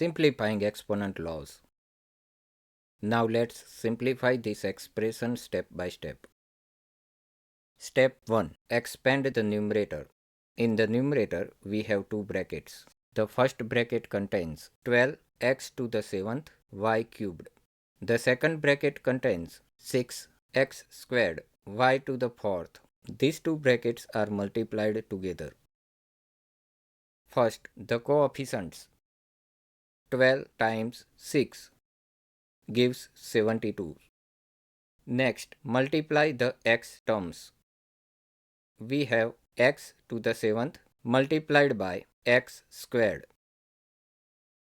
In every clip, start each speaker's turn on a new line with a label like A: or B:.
A: Simplifying exponent laws. Now let's simplify this expression step by step. Step 1. Expand the numerator. In the numerator, we have two brackets. The first bracket contains 12x to the 7th y cubed. The second bracket contains 6x squared y to the 4th. These two brackets are multiplied together. First, the coefficients. 12 times 6 gives 72. Next, multiply the x terms. We have x to the 7th multiplied by x squared.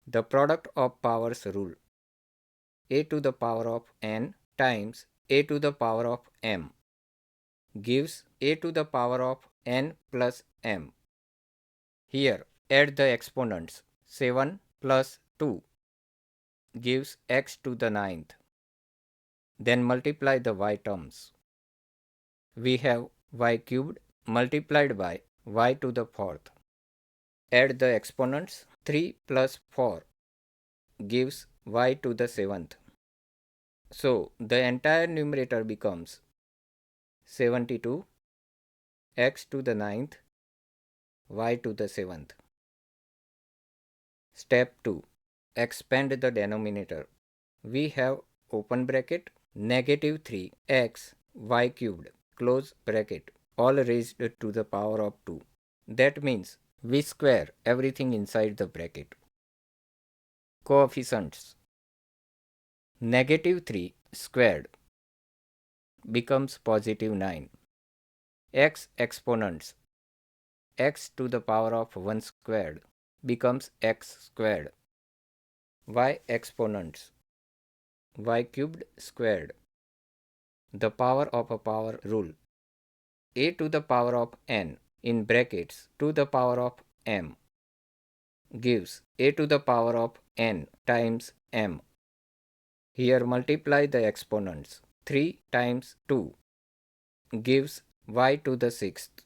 A: The product of powers rule. A to the power of n times a to the power of m gives a to the power of n plus m. Here, add the exponents. 7 plus 2 gives x to the 9th. Then multiply the y terms. We have y cubed multiplied by y to the 4th. Add the exponents. 3 plus 4 gives y to the 7th. So the entire numerator becomes 72 x to the 9th y to the 7th. Step 2. Expand the denominator. We have open bracket negative 3x y cubed close bracket all raised to the power of 2. That means we square everything inside the bracket. Coefficients. Negative 3 squared becomes positive 9. X exponents. X to the power of 1 squared becomes x squared. Y exponents. Y cubed squared. The power of a power rule. A to the power of n in brackets to the power of m gives a to the power of n times m. Here multiply the exponents. 3 times 2 gives y to the 6th.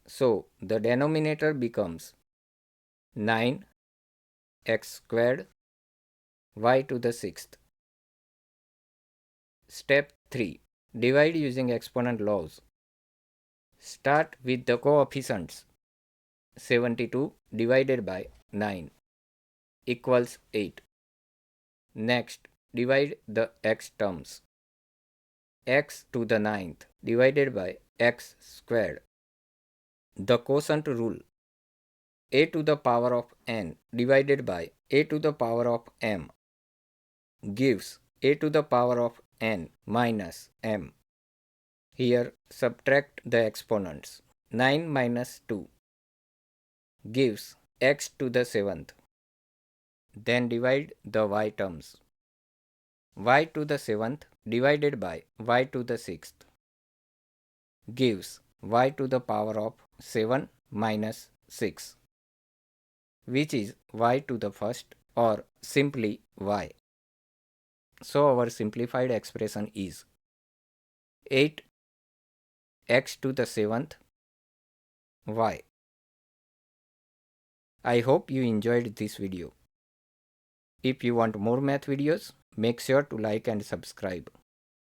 A: So the denominator becomes 9 x squared y to the 6th. Step 3. Divide using exponent laws. Start with the coefficients. 72 divided by 9 equals 8. Next, divide the x terms. X to the 9th divided by x squared. The quotient rule. A to the power of n divided by a to the power of m gives a to the power of n minus m. Here subtract the exponents. 9 minus 2 gives x to the 7th. Then divide the y terms. Y to the 7th divided by y to the 6th gives y to the power of 7 minus 6, which is y to the first or simply y. So our simplified expression is 8 x to the 7th y. I hope you enjoyed this video. If you want more math videos, make sure to like and subscribe.